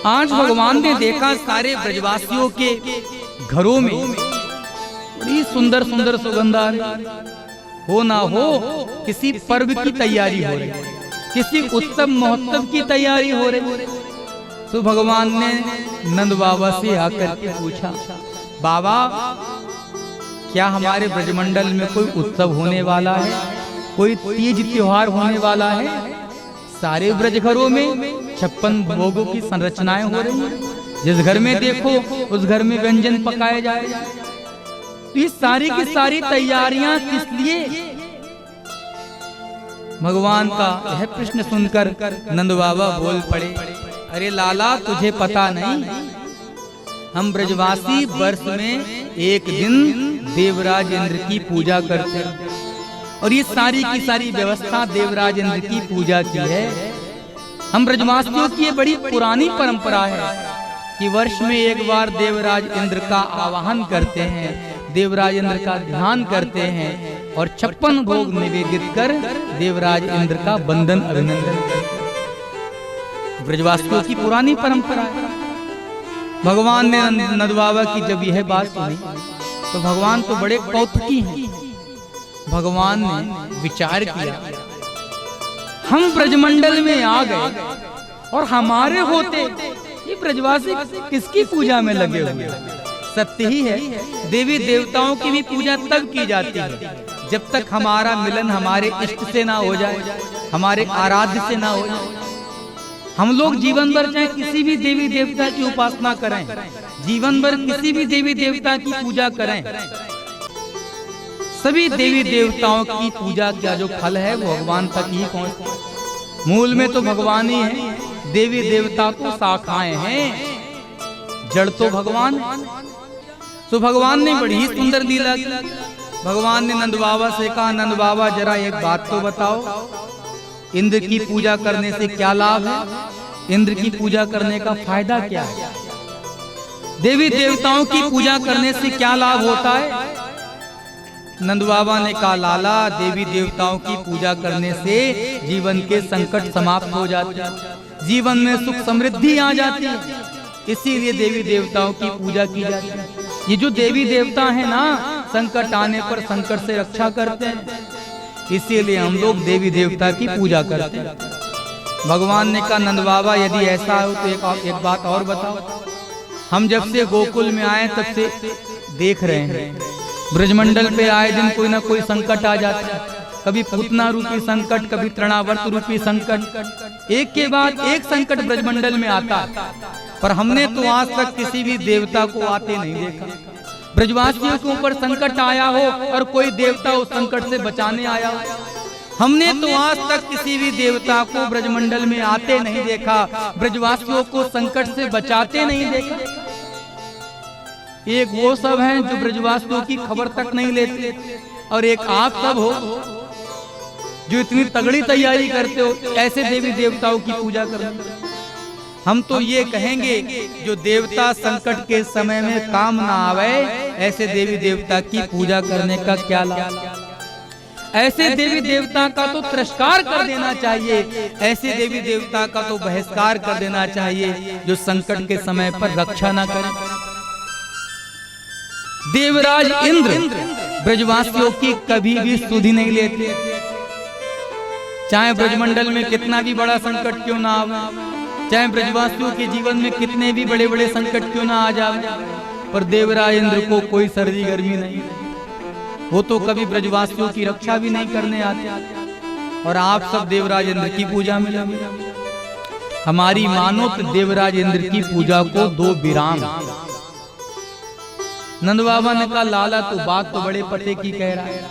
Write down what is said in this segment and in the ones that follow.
आज भगवान ने देखा सारे ब्रजवासियों के घरों में बड़ी सुंदर सुंदर सुगंध आ रही, हो ना हो किसी पर्व की तैयारी हो रही, किसी उत्सव महोत्सव की तैयारी हो रही। तो भगवान ने नंद बाबा से आकर के पूछा, बाबा क्या हमारे ब्रजमंडल में कोई उत्सव होने वाला है, कोई तीज त्योहार होने वाला है? सारे ब्रज घरों में 56 भोगों की संरचनाएं हो रही हैं। जिस घर में देखो उस घर में व्यंजन पकाए जा रहे हैं। तो ये सारी की सारी तैयारियां किस लिए? भगवान का यह प्रश्न सुनकर नंद बाबा बोल पड़े, अरे लाला तुझे पता नहीं, हम ब्रजवासी वर्ष में एक दिन देवराज इंद्र की पूजा करते हैं और ये सारी की सारी व्यवस्था देवराज इंद्र की पूजा की है। हम ब्रजवासियों की ये बड़ी पुरानी परंपरा है कि वर्ष में एक बार देवराज इंद्र का आवाहन करते हैं, देवराज इंद्र का ध्यान करते हैं और 56 भोग निवेदित कर देवराज इंद्र का वंदन अभिनंदन करते हैं। ब्रजवासियों की पुरानी परंपरा है। भगवान ने नंद बाबा की जब यह बात सुनी तो भगवान तो बड़े कौतुकी हैं। भगवान ने विचार किया, हम ब्रजमंडल में आ गए और हमारे होते ये ब्रजवासी किसकी पूजा में लगे हुए? सत्य ही है, देवी देवताओं की भी पूजा तब की जाती है जब तक हमारा मिलन हमारे इष्ट से ना हो जाए, हमारे आराध्य से ना हो जाए। हम लोग जीवन भर चाहे किसी भी देवी देवता की उपासना करें, जीवन भर किसी भी देवी देवता की पूजा करें, सभी देवी देवताओं की पूजा का जो फल है वो भगवान तक ही पहुंचता। मूल में तो भगवान ही है, देवी देवता तो शाखाएं हैं, जड़ तो भगवान है। तो भगवान ने बड़ी ही सुंदर लीला की। भगवान ने नंद बाबा से कहा, नंद बाबा जरा एक बात तो बताओ, इंद्र की पूजा करने से क्या लाभ है? इंद्र की पूजा करने का फायदा क्या है? देवी देवताओं की पूजा करने से क्या लाभ होता है? नंद बाबा ने कहा, लाला देवी देवताओं की पूजा करने से जीवन के संकट समाप्त हो जाते हैं, जीवन में सुख समृद्धि आ जाती है, इसीलिए देवी देवताओं की पूजा की जाती है। ये जो देवी देवता है ना, संकट आने पर संकट से रक्षा करते हैं, इसीलिए हम लोग देवी देवता की पूजा करते हैं। भगवान ने कहा, नंद बाबा यदि ऐसा हो तो एक बात और बताओ। हम जब से गोकुल में आए तब से देख रहे हैं ब्रजमंडल पे आए दिन कोई ना कोई संकट आ जाता है, कभी पूतना रूपी संकट, कभी तृणावर्त रूपी संकट, एक के बाद एक संकट ब्रजमंडल में आता है। पर हमने तो आज तक किसी भी देवता को आते नहीं देखा। ब्रजवासियों के ऊपर संकट आया हो और कोई देवता उस संकट से बचाने आया हो, हमने तो आज तक किसी भी देवता को ब्रजमंडल में आते नहीं देखा, ब्रजवासियों को संकट से बचाते नहीं देखा। एक वो सब हैं जो ब्रजवासियों की खबर तक नहीं लेते, और एक आप सब हो जो इतनी तगड़ी तैयारी करते हो ऐसे देवी देवताओं की पूजा करते। हम तो ये कहेंगे जो देवता संकट के समय में काम ना आवे, ऐसे देवी देवता की पूजा करने का क्या लाभ? ऐसे देवी देवता का तो तिरस्कार कर देना चाहिए, ऐसे देवी देवता का तो बहिष्कार कर देना चाहिए जो संकट के समय पर रक्षा ना करे। देवराज इंद्र ब्रजवासियों की कभी भी सुधि नहीं लेते, चाहे ब्रजमंडल में कितना भी बड़ा संकट क्यों ना आवे, चाहे ब्रजवासियों के जीवन में कितने भी बड़े बड़े संकट क्यों ना आ जाए, पर देवराज इंद्र को कोई सर्दी गर्मी नहीं। वो तो कभी ब्रजवासियों की रक्षा भी नहीं करने आते, और आप सब देवराज इंद्र की पूजा में लगे। हमारी मानो तो देवराज इंद्र की पूजा को दो विराम। नंद बाबा ने कहा, लाला तो बात तो बड़े पते की कह रहा है,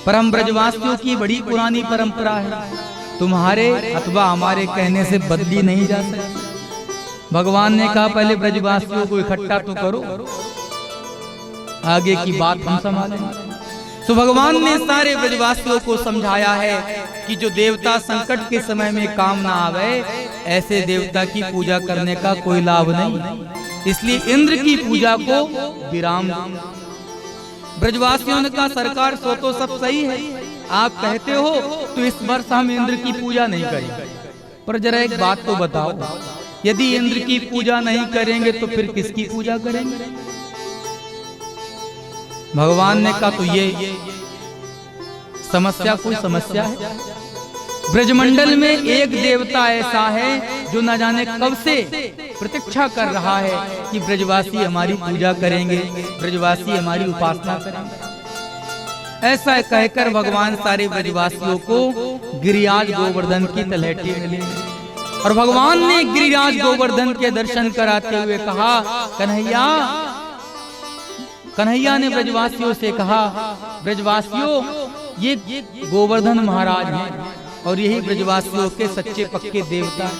पर हम ब्रजवासियों की बड़ी पुरानी परंपरा है, तुम्हारे अथवा हमारे कहने से बदली नहीं जा सकती। भगवान ने कहा, पहले ब्रजवासियों को इकट्ठा तो करो, आगे की बात हम संभालेंगे। तो भगवान ने सारे ब्रजवासियों को समझाया है कि जो देवता संकट के समय में काम ना आवे, ऐसे देवता की पूजा करने का कोई लाभ नहीं, इसलिए इंद्र की पूजा को विराम। ब्रजवासियों ने कहा, सरकार सो तो सब सही है, आप कहते हो तो इस वर्ष हम इंद्र की पूजा नहीं करेंगे, पर जरा एक बात तो बताओ, यदि इंद्र की पूजा नहीं करेंगे तो फिर किसकी पूजा करेंगे? भगवान ने कहा तो ये समस्या कोई समस्या है? ब्रजमंडल में एक देवता ऐसा है जो न जाने कब से प्रतीक्षा कर रहा है कि ब्रजवासी हमारी पूजा करेंगे, ब्रजवासी हमारी उपासना करेंगे। ऐसा कहकर भगवान सारे ब्रजवासियों को गिरिराज गोवर्धन की तलहटी मिली और भगवान ने गिरिराज गोवर्धन के दर्शन कराते हुए कहा, कन्हैया। कन्हैया ने ब्रजवासियों से कहा, ब्रजवासियों ये गोवर्धन महाराज हैं और यही ब्रजवासियों के सच्चे पक्के देवता।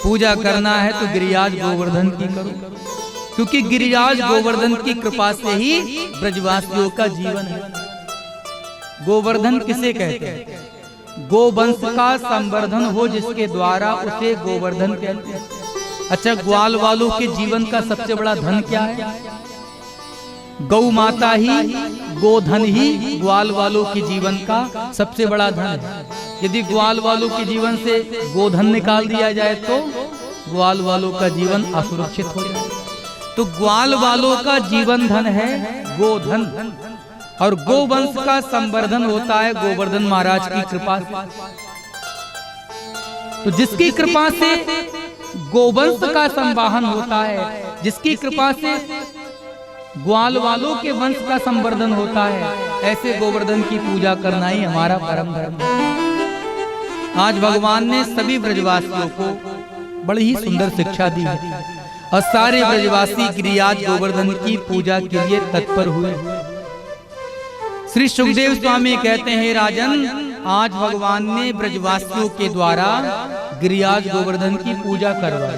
पूजा करना है तो गिरिराज गोवर्धन की करो, क्योंकि गिरिराज गोवर्धन की कृपा से ही ब्रजवासियों का जीवन है। गोवर्धन किसे कहते हैं? गोवंश का संवर्धन हो जिसके द्वारा उसे गोवर्धन कहते हैं। अच्छा, ग्वाल वालों के जीवन का सबसे बड़ा धन क्या है? गौ माता ही, गोधन ही ग्वाल वालों के जीवन का सबसे बड़ा धन है। यदि ग्वाल वालों के जीवन से गोधन निकाल दिया जाए तो ग्वाल वालों का जीवन असुरक्षित हो जाए। तो ग्वाल वालों का जीवन धन है गोधन, और गोवंश का संवर्धन होता है गोवर्धन महाराज की कृपा से। तो जिसकी कृपा से गोवंश का संवाहन होता है, जिसकी कृपा से ग्वाल वालों के वंश का संवर्धन होता है, ऐसे गोवर्धन की पूजा करना ही हमारा परम धर्म है। आज भगवान ने सभी ब्रजवासियों को बड़ी ही सुंदर शिक्षा दी और सारे ब्रजवासी गिरिराज गोवर्धन की पूजा के लिए तत्पर हुए। श्री सुखदेव स्वामी कहते हैं, राजन, आज भगवान ने ब्रजवासियों के द्वारा गिरिराज गोवर्धन की पूजा करवाई।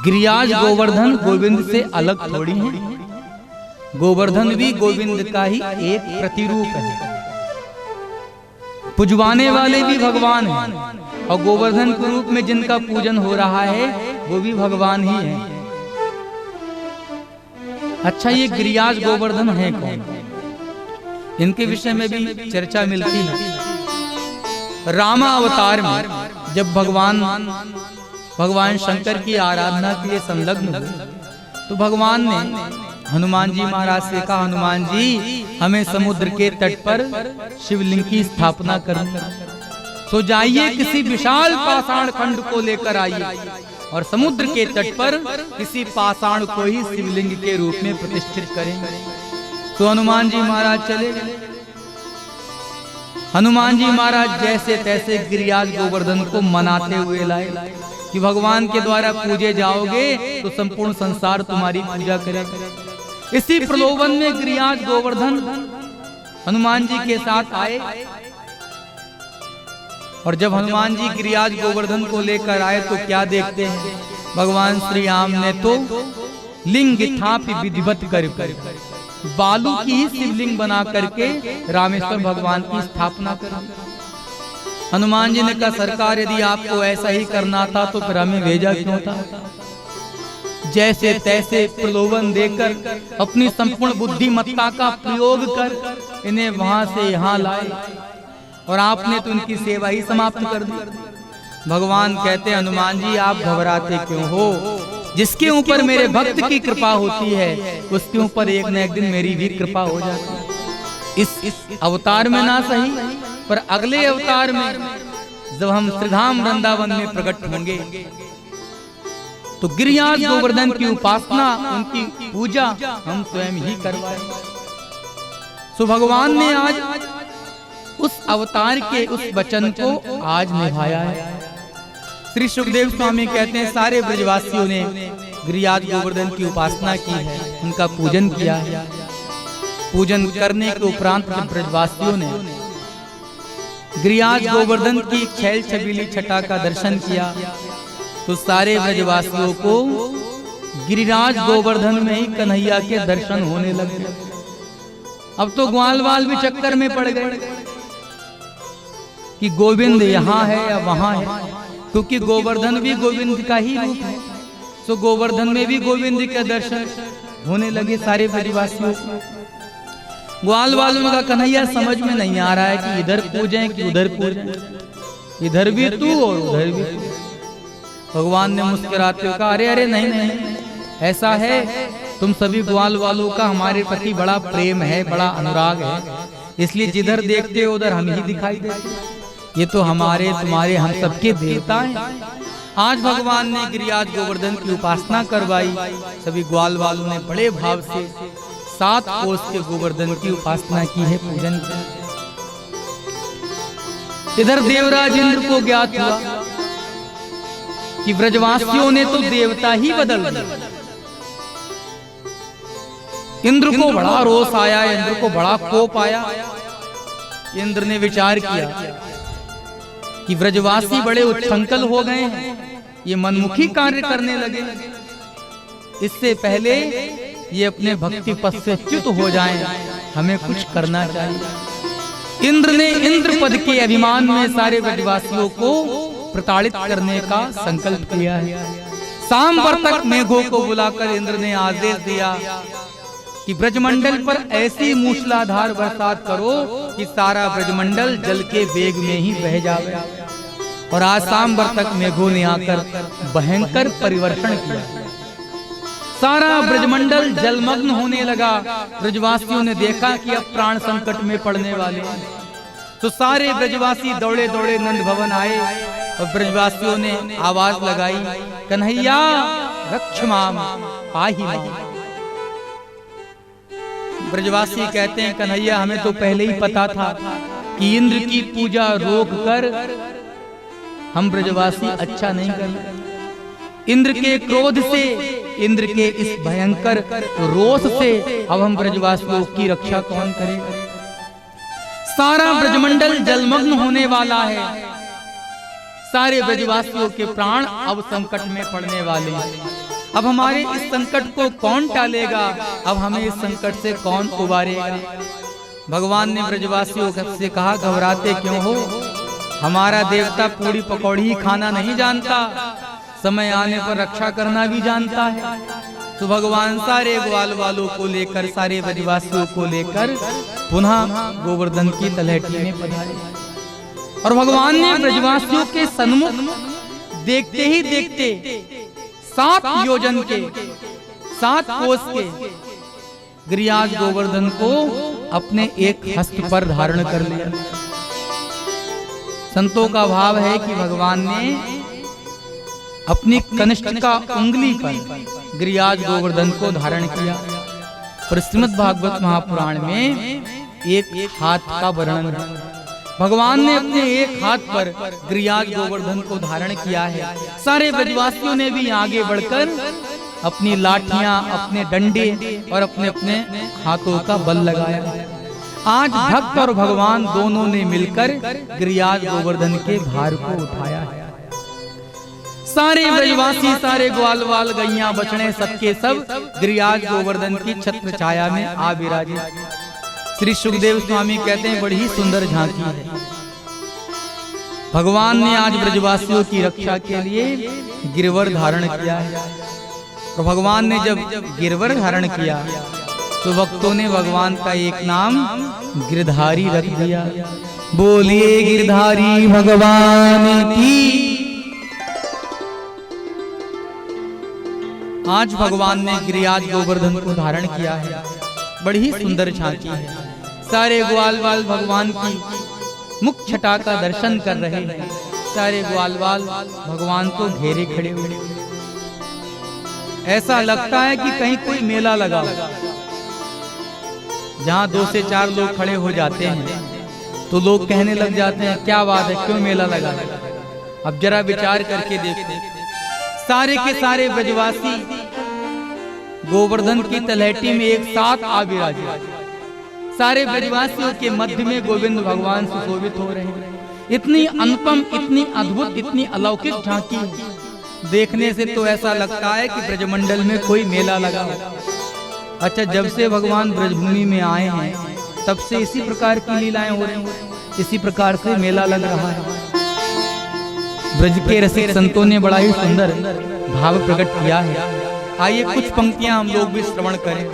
गिरिराज गोवर्धन गोविंद से अलग थोड़ी हैं। गोवर्धन भी गोविंद का ही एक प्रतिरूप है। पुजवाने वाले भी भगवान हैं और गोवर्धन के रूप में जिनका पूजन हो रहा है वो भी भगवान ही है। अच्छा, ये गिरिराज गोवर्धन है कौन? इनके विषय में भी चर्चा मिलती है। रामा अवतार में जब भगवान शंकर की आराधना के लिए संलग्न हुए तो भगवान ने हनुमान जी महाराज से कहा, हनुमान जी, हमें समुद्र के तट पर शिवलिंग की स्थापना करनी, तो जाइए किसी विशाल पाषाण खंड को लेकर आइए और समुद्र के तट पर किसी पाषाण को ही शिवलिंग के रूप में प्रतिष्ठित करेंगे। तो हनुमान जी महाराज चले गए। हनुमान जी महाराज जैसे तैसे गिरिराज गोवर्धन को मनाते हुए लाए कि भगवान के द्वारा पूजे जाओगे तो संपूर्ण संसार तुम्हारी पूजा करेगा। इसी प्रलोभन में गिरिराज गोवर्धन हनुमान जी के साथ आए और जब हनुमान जी गिरिराज गोवर्धन को लेकर आए तो क्या देखते हैं? भगवान श्री राम ने तो लिंग थापि विधिवत कर बालू की ही शिवलिंग बना करके रामेश्वर भगवान की स्थापना कर। हनुमान जी ने कहा, सरकार, यदि आपको ऐसा ही करना था तो फिर हमें भेजा क्यों था? जैसे तैसे प्रलोभन देकर अपनी संपूर्ण बुद्धिमत्ता का प्रयोग कर इन्हें वहां से यहाँ लाए और आपने तो उनकी सेवा ही समाप्त कर दी। भगवान कहते, हनुमान जी, आप घबराते क्यों हो? जिसके ऊपर मेरे भक्त की कृपा होती है उसके ऊपर एक न एक दिन मेरी भी कृपा हो जाती है। इस अवतार में ना सही, पर अगले अवतार में जब हम श्रीधाम वृंदावन में प्रकट होंगे तो गिरिराज गोवर्धन की उपासना, उनकी पूजा हम स्वयं ही करवाएं। सो भगवान ने आज उस अवतार के उस वचन को आज निभाया है। श्री सुखदेव स्वामी कहते हैं, सारे ब्रजवासियों ने गिरिराज गोवर्धन की उपासना की है, उनका पूजन किया है। पूजन करने के उपरांत जब ब्रजवासियों ने गिरिराज गोवर्धन की छैल छबीली छटा का दर्शन किया तो सारे ब्रजवासियों को गिरिराज गोवर्धन में ही कन्हैया के दर्शन होने लगे। अब तो ग्वालवाल भी चक्कर में पड़ गए कि गोविंद यहाँ है या वहां है, क्योंकि गोवर्धन भी गोविंद का ही रूप है। तो गोवर्धन में भी गोविंद के दर्शन होने लगे सारे ब्रजवासियों को। ग्वाल वालों का कन्हैया समझ में नहीं आ रहा है कि इधर पूजें कि उधर पूजें। इधर भी तू और उधर भी तू। भगवान ने मुस्कुराते हुए कहा, अरे अरे नहीं नहीं, ऐसा है तुम सभी ग्वाल वालों का हमारे प्रति बड़ा प्रेम है, बड़ा अनुराग है, इसलिए जिधर देखते हो उधर हम ही दिखाई देते। ये तो हमारे तुम्हारे हम सबके देवता हैं। आज भगवान ने गिरिराज गोवर्धन की उपासना करवाई। सभी ग्वाल वालों ने बड़े भाव से 7 कोस के गोवर्धन की उपासना की है, पूजन किया। इधर देवराज इंद्र को ज्ञात हुआ कि ब्रजवासियों ने तो देवता ही बदल दिया। इंद्र को बड़ा रोष आया, इंद्र को बड़ा कोप आया। इंद्र ने विचार किया कि ब्रजवासी बड़े उच्छृंखल हो गए हैं, ये मनमुखी कार्य करने लगे, इससे पहले ये अपने भक्ति पथ से च्युत हो जाएं, हमें कुछ करना चाहिए। इंद्र ने इंद्र पद के अभिमान में सारे ब्रजवासियों को प्रताड़ित करने का संकल्प किया है। सामवर्तक मेघों को बुलाकर इंद्र ने आदेश दिया कि ब्रजमंडल पर ऐसी मूसलाधार बरसात करो कि सारा ब्रजमंडल जल के वेग में ही बह जाए। और आज सामवर्तक मेघों ने आकर भयंकर परिवर्तन किया, सारा ब्रजमंडल जलमग्न होने लगा। ब्रजवासियों ने देखा कि अब प्राण संकट में पड़ने वाले, तो सारे ब्रजवासी दौड़े दौड़े नंद भवन आए और ब्रजवासियों ने आवाज लगाई, कन्हैया रक्ष माम पाहि माम। ब्रजवासी कहते हैं, कन्हैया हमें तो पहले ही पता था कि इंद्र की पूजा रोक कर हम ब्रजवासी अच्छा नहीं कर। इंद्र के क्रोध से, इंद्र के इस भयंकर रोष से अब हम ब्रजवासियों की रक्षा कौन करेगा? सारा ब्रजमंडल जलमग्न होने वाला है, सारे ब्रजवासियों के प्राण अब संकट में पड़ने वाले हैं। अब हमारे इस संकट को कौन टालेगा? अब हमें इस संकट से कौन उबारेगा? भगवान ने ब्रजवासियों से कहा, घबराते क्यों हो? हमारा देवता पूरी पकौड़ी ही खाना नहीं जानता, समय आने पर रक्षा करना भी जानता है। तो भगवान सारे ग्वाल वालों को लेकर, सारे ब्रजवासियों को लेकर पुनः गोवर्धन की तलहटी में पधारे। और भगवान ने ब्रजवासियों के सन्मुख देखते ही देखते 7 योजन के 7 कोस के गिरिराज गोवर्धन को अपने एक हस्त पर धारण कर लिया। संतों का भाव है कि भगवान ने अपनी कनिष्ठिका उंगली पर गिरिराज गोवर्धन को धारण किया। और श्रीमद् भागवत महापुराण में एक हाथ का वर्णन है। भगवान ने अपने एक हाथ पर गिरिराज गोवर्धन को धारण किया है। सारे ब्रजवासियों ने भी आगे बढ़कर अपनी लाठियां, अपने डंडे और अपने अपने हाथों का बल लगाया। आज भक्त और भगवान दोनों ने मिलकर गिरिराज गोवर्धन के भार को उठाया है। सारे ब्रजवासी, सारे ग्वाल वाल, गैया, बछड़े, सबके सब गिरिराज गोवर्धन की छत्र छाया में आ विराजे। श्री सुखदेव स्वामी कहते हैं, बड़ी ही सुंदर झांकी है। भगवान ने आज ब्रजवासियों की रक्षा के लिए गिरवर धारण किया है। और भगवान ने जब गिरवर धारण किया तो भक्तों ने भगवान का एक नाम गिरधारी रख दिया। बोलिए गिरधारी भगवान की। आज भगवान ने गिरिराज गोवर्धन को धारण किया है। बड़ी ही सुंदर झांकी है। सारे ग्वाल वाल भगवान की मुख छटा का दर्शन कर रहे हैं। सारे ग्वाल वाल भगवान को घेरे खड़े हुए। ऐसा लगता है कि कहीं कोई मेला लगा हो। जहाँ 2 से 4 लोग खड़े हो जाते हैं तो लोग कहने लग जाते हैं, क्या बात है, क्यों मेला लगा? अब जरा विचार करके देखो, सारे के सारे ब्रजवासी गोवर्धन की तलहटी में एक साथ आ विराजे। सारे ब्रजवासियों के मध्य में गोविंद भगवान सुशोभित हो रहे हैं। इतनी अनुपम, इतनी अद्भुत, इतनी अलौकिक झांकी देखने से तो ऐसा लगता है कि ब्रजमंडल में कोई मेला लगा हो। अच्छा, जब से भगवान ब्रजभूमि में आए हैं तब से इसी प्रकार की लीलाएं हो रही हैं, इसी प्रकार से मेला लग रहा है। ब्रज के रसिक संतों ने बड़ा ही सुंदर भाव प्रकट किया है। आइए कुछ पंक्तियां हम लोग भी श्रवण करें।